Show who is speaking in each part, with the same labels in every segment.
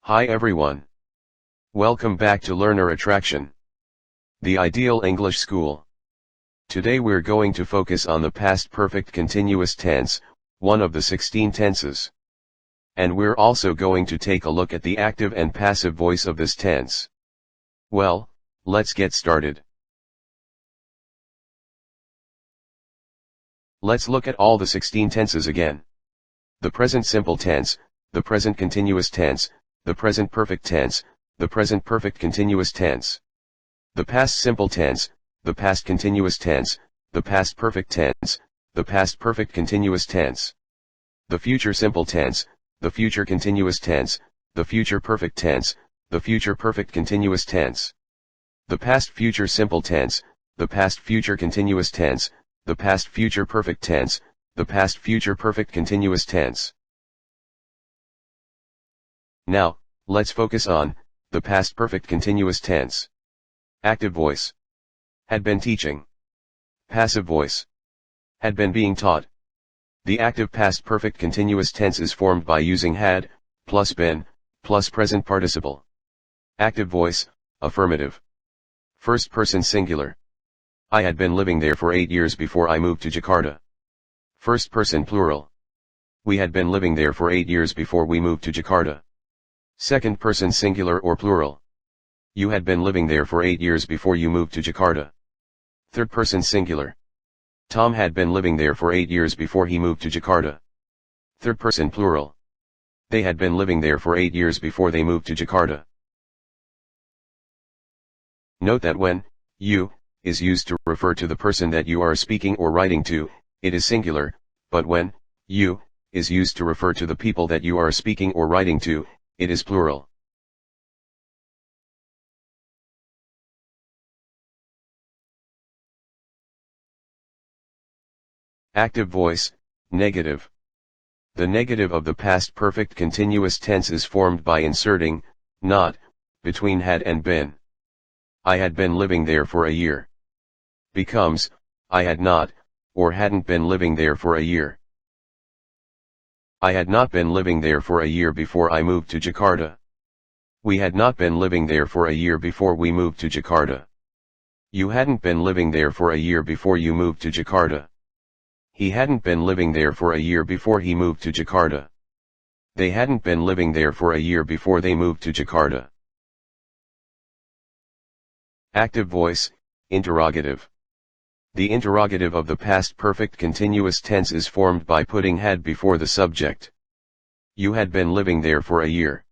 Speaker 1: Hi everyone. Welcome back to Learner Attraction, the ideal English school. Today we're going to focus on the past perfect continuous tense, one of the 16 tenses. And we're also going to take a look at the active and passive voice of this tense. Well, let's get started. Let's look at all the 16 tenses again. The present simple tense, the present continuous tense, the present perfect tense, the present perfect continuous tense. The past simple tense, the past continuous tense, the past perfect tense, the past perfect continuous tense. The future simple tense, the future continuous tense, the future perfect tense, the future perfect continuous tense. The past future simple tense, the past future continuous tense, the past future perfect tense, the past future perfect continuous tense. Now, let's focus on the past perfect continuous tense. Active voice. Had been teaching. Passive voice. Had been being taught. The active past perfect continuous tense is formed by using had, plus been, plus present participle. Active voice, affirmative. First person singular. I had been living there for 8 years before I moved to Jakarta. First person plural. We had been living there for 8 years before we moved to Jakarta. Second person singular or plural. You had been living there for 8 years before you moved to Jakarta. Third person singular. Tom had been living there for 8 years before he moved to Jakarta. Third person plural. They had been living there for 8 years before they moved to Jakarta. Note that when you is used to refer to the person that you are speaking or writing to, it is singular, but when you is used to refer to the people that you are speaking or writing to, it is plural. Active voice, negative. The negative of the past perfect continuous tense is formed by inserting not between had and been. I had been living there for a year. Becomes, I had not, or hadn't been living there for a year. I had not been living there for a year before I moved to Jakarta. We had not been living there for a year before we moved to Jakarta. You hadn't been living there for a year before you moved to Jakarta. He hadn't been living there for a year before he moved to Jakarta. They hadn't been living there for a year before they moved to Jakarta. Active voice, interrogative. The interrogative of the past perfect continuous tense is formed by putting had before the subject. You had been living there for a year.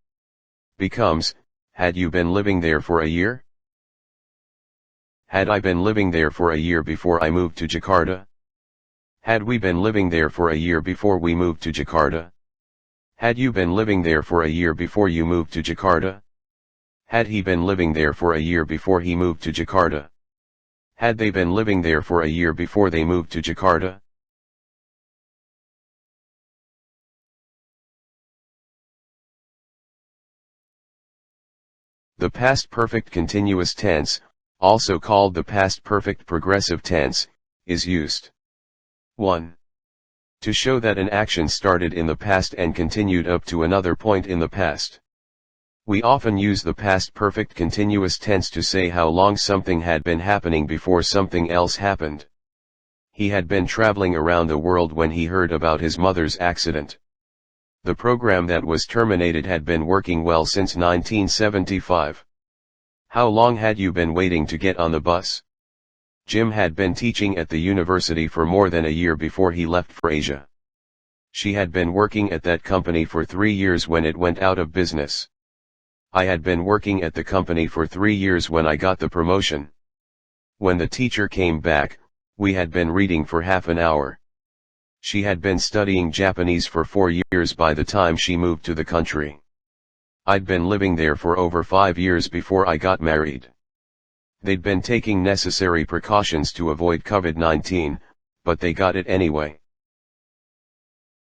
Speaker 1: Becomes, had you been living there for a year? Had I been living there for a year before I moved to Jakarta? Had we been living there for a year before we moved to Jakarta? Had you been living there for a year before you moved to Jakarta? Had he been living there for a year before he moved to Jakarta? Had they been living there for a year before they moved to Jakarta? The past perfect continuous tense, also called the past perfect progressive tense, is used. 1. To show that an action started in the past and continued up to another point in the past. We often use the past perfect continuous tense to say how long something had been happening before something else happened. He had been traveling around the world when he heard about his mother's accident. The program that was terminated had been working well since 1975. How long had you been waiting to get on the bus? Jim had been teaching at the university for more than a year before he left for Asia. She had been working at that company for 3 years when it went out of business. I had been working at the company for 3 years when I got the promotion. When the teacher came back, we had been reading for half an hour. She had been studying Japanese for 4 years by the time she moved to the country. I'd been living there for over 5 years before I got married. They'd been taking necessary precautions to avoid COVID-19, but they got it anyway.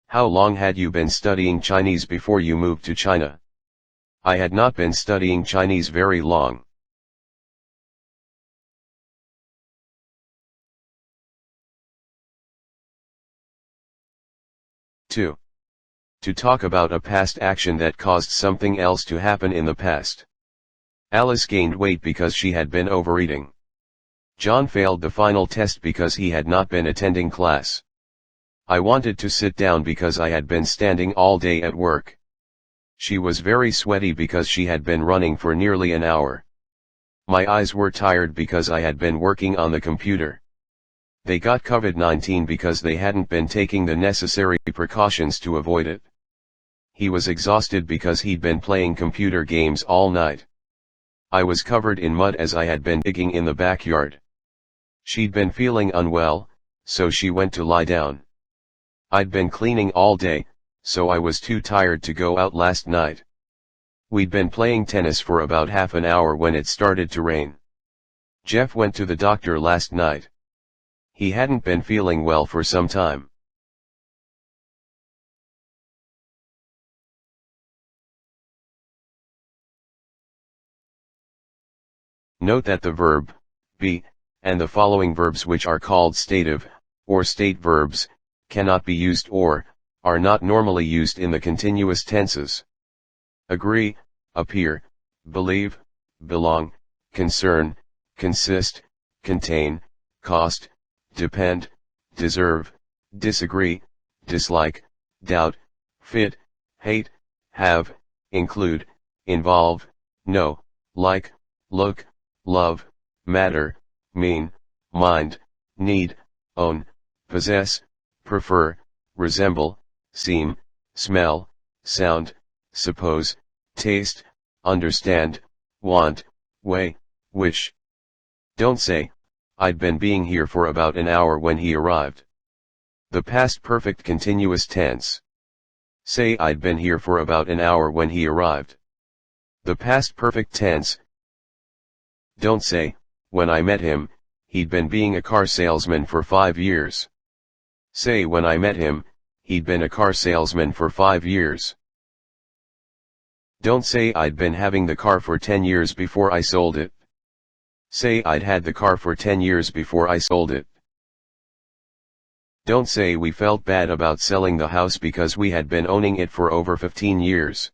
Speaker 1: How long had you been studying Chinese before you moved to China? I had not been studying Chinese very long. 2. To talk about a past action that caused something else to happen in the past. Alice gained weight because she had been overeating. John failed the final test because he had not been attending class. I wanted to sit down because I had been standing all day at work. She was very sweaty because she had been running for nearly an hour. My eyes were tired because I had been working on the computer. They got COVID-19 because they hadn't been taking the necessary precautions to avoid it. He was exhausted because he'd been playing computer games all night. I was covered in mud as I had been digging in the backyard. She'd been feeling unwell, so she went to lie down. I'd been cleaning all day, so I was too tired to go out last night. We'd been playing tennis for about half an hour when it started to rain. Jeff went to the doctor last night. He hadn't been feeling well for some time. Note that the verb, be, and the following verbs which are called stative, or state verbs, cannot be used or, are not normally used in the continuous tenses. Agree, appear, believe, belong, concern, consist, contain, cost, depend, deserve, disagree, dislike, doubt, fit, hate, have, include, involve, know, like, look, love, matter, mean, mind, need, own, possess, prefer, resemble, seem, smell, sound, suppose, taste, understand, want, weigh, wish. Don't say, I'd been being here for about an hour when he arrived. The past perfect continuous tense. Say I'd been here for about an hour when he arrived. The past perfect tense. Don't say, when I met him, he'd been being a car salesman for 5 years. Say when I met him, he'd been a car salesman for 5 years. Don't say I'd been having the car for 10 years before I sold it. Say I'd had the car for 10 years before I sold it. Don't say we felt bad about selling the house because we had been owning it for over 15 years.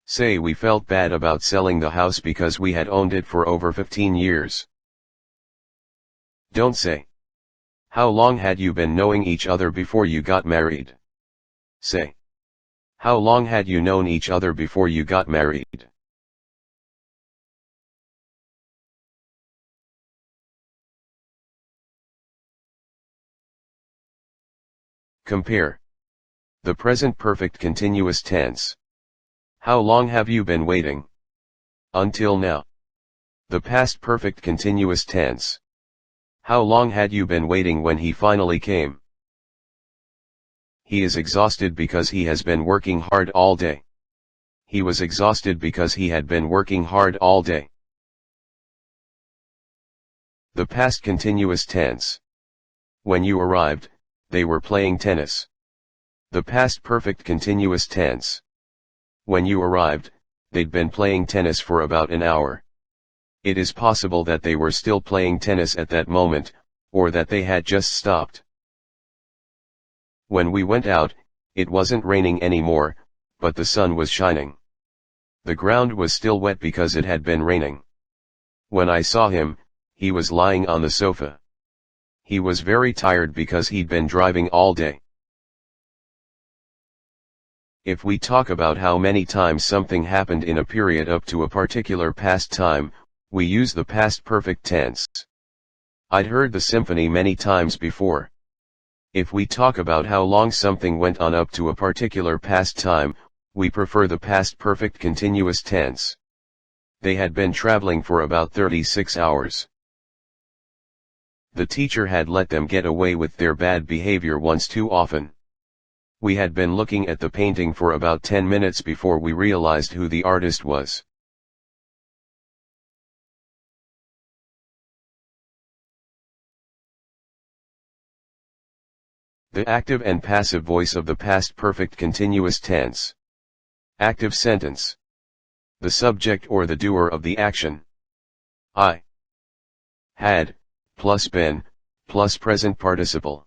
Speaker 1: Say we felt bad about selling the house because we had owned it for over 15 years. Don't say, how long had you been knowing each other before you got married? Say, how long had you known each other before you got married? Compare. The present perfect continuous tense. How long have you been waiting? Until now. The past perfect continuous tense. How long had you been waiting when he finally came? He is exhausted because he has been working hard all day. He was exhausted because he had been working hard all day. The past continuous tense. When you arrived, they were playing tennis. The past perfect continuous tense. When you arrived, they'd been playing tennis for about an hour. It is possible that they were still playing tennis at that moment, or that they had just stopped. When we went out, it wasn't raining anymore, but the sun was shining. The ground was still wet because it had been raining. When I saw him, he was lying on the sofa. He was very tired because he'd been driving all day. If we talk about how many times something happened in a period up to a particular past time, we use the past perfect tense. I'd heard the symphony many times before. If we talk about how long something went on up to a particular past time, we prefer the past perfect continuous tense. They had been traveling for about 36 hours. The teacher had let them get away with their bad behavior once too often. We had been looking at the painting for about 10 minutes before we realized who the artist was. The active and passive voice of the past perfect continuous tense. Active sentence. The subject or the doer of the action. I had, plus been, plus present participle.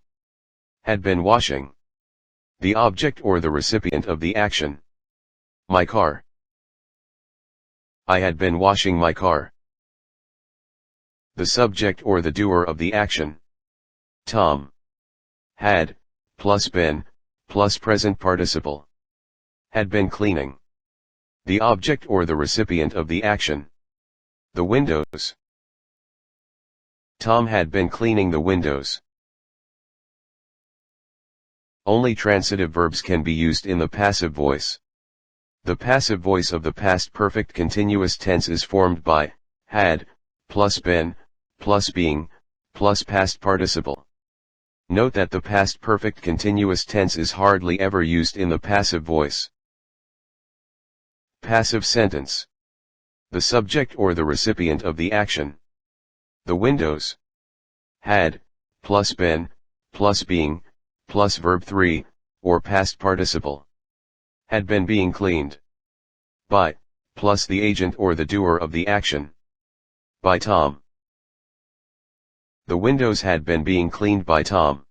Speaker 1: Had been washing. The object or the recipient of the action. My car. I had been washing my car. The subject or the doer of the action. Tom. Had, plus been, plus present participle. Had been cleaning. The object or the recipient of the action. The windows. Tom had been cleaning the windows. Only transitive verbs can be used in the passive voice. The passive voice of the past perfect continuous tense is formed by had, plus been, plus being, plus past participle. Note that the past perfect continuous tense is hardly ever used in the passive voice. Passive sentence. The subject or the recipient of the action. The windows. Had, plus been, plus being, plus verb 3, or past participle. Had been being cleaned. By, plus the agent or the doer of the action. By Tom. The windows had been being cleaned by Tom.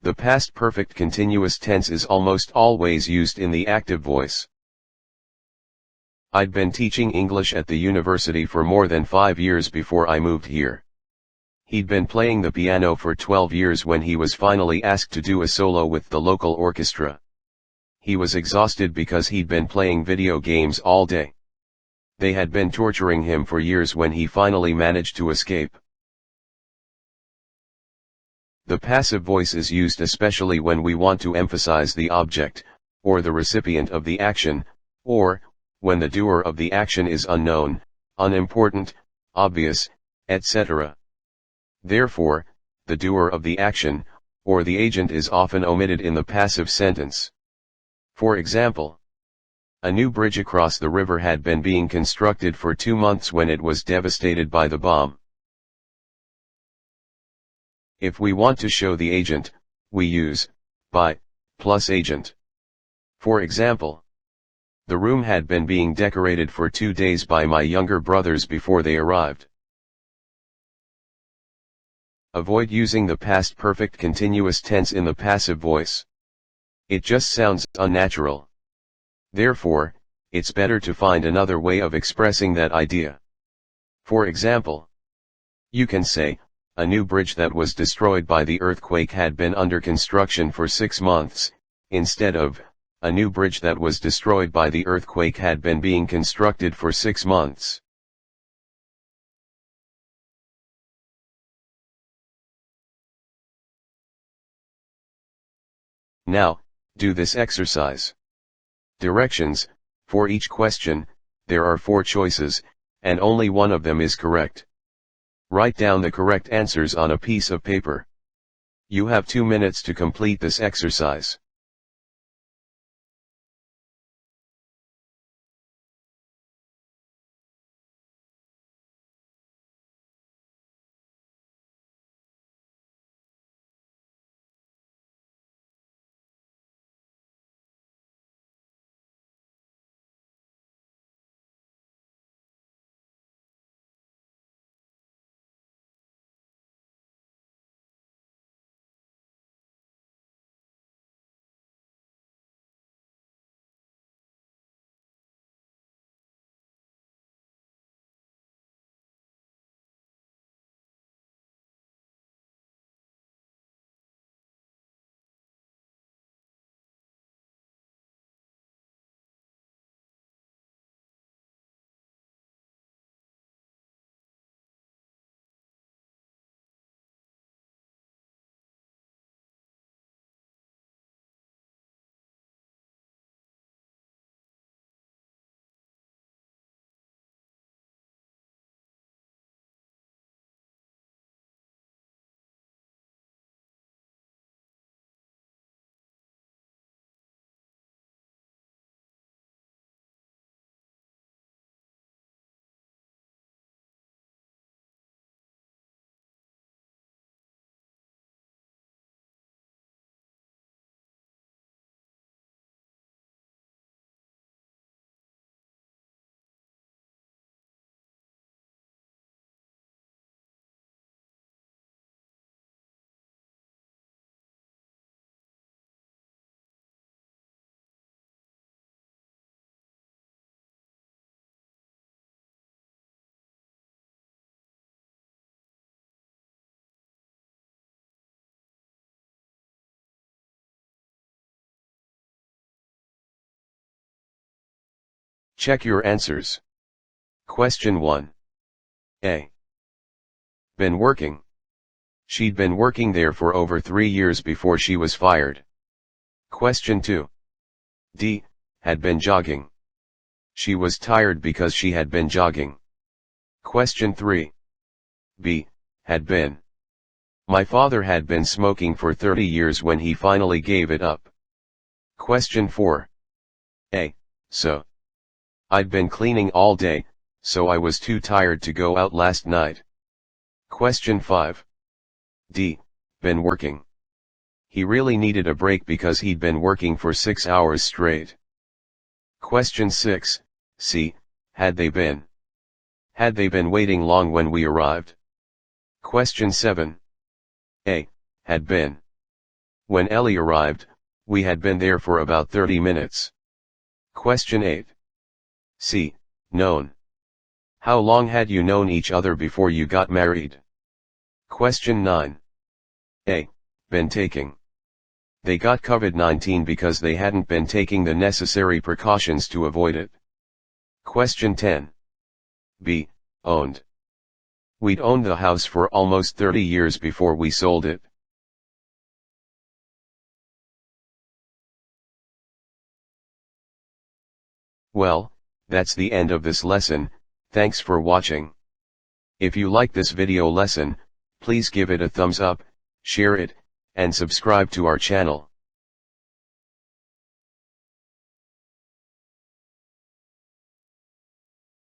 Speaker 1: The past perfect continuous tense is almost always used in the active voice. I'd been teaching English at the university for more than 5 years before I moved here. He'd been playing the piano for 12 years when he was finally asked to do a solo with the local orchestra. He was exhausted because he'd been playing video games all day. They had been torturing him for years when he finally managed to escape. The passive voice is used especially when we want to emphasize the object, or the recipient of the action, or, when the doer of the action is unknown, unimportant, obvious, etc. Therefore, the doer of the action, or the agent is often omitted in the passive sentence. For example, a new bridge across the river had been being constructed for 2 months when it was devastated by the bomb. If we want to show the agent, we use by plus agent. For example, the room had been being decorated for 2 days by my younger brothers before they arrived. Avoid using the past perfect continuous tense in the passive voice. It just sounds unnatural. Therefore, it's better to find another way of expressing that idea. For example, you can say, a new bridge that was destroyed by the earthquake had been under construction for 6 months, instead of, a new bridge that was destroyed by the earthquake had been being constructed for 6 months. Now, do this exercise. Directions: for each question, there are 4 choices, and only one of them is correct. Write down the correct answers on a piece of paper. You have 2 minutes to complete this exercise. Check your answers. Question 1. A. Been working. She'd been working there for over 3 years before she was fired. Question 2. D. Had been jogging. She was tired because she had been jogging. Question 3. B. Had been. My father had been smoking for 30 years when he finally gave it up. Question 4. A. So. I'd been cleaning all day, so I was too tired to go out last night. Question 5. D. Been working. He really needed a break because he'd been working for 6 hours straight. Question 6. C. Had they been. Had they been waiting long when we arrived? Question 7. A. Had been. When Ellie arrived, we had been there for about 30 minutes. Question 8. C. Known. How long had you known each other before you got married? Question 9. A. Been taking. They got COVID-19 because they hadn't been taking the necessary precautions to avoid it. Question 10. B. Owned. We'd owned the house for almost 30 years before we sold it. Well, that's the end of this lesson. Thanks for watching. If you like this video lesson, please give it a thumbs up, share it, and subscribe to our channel.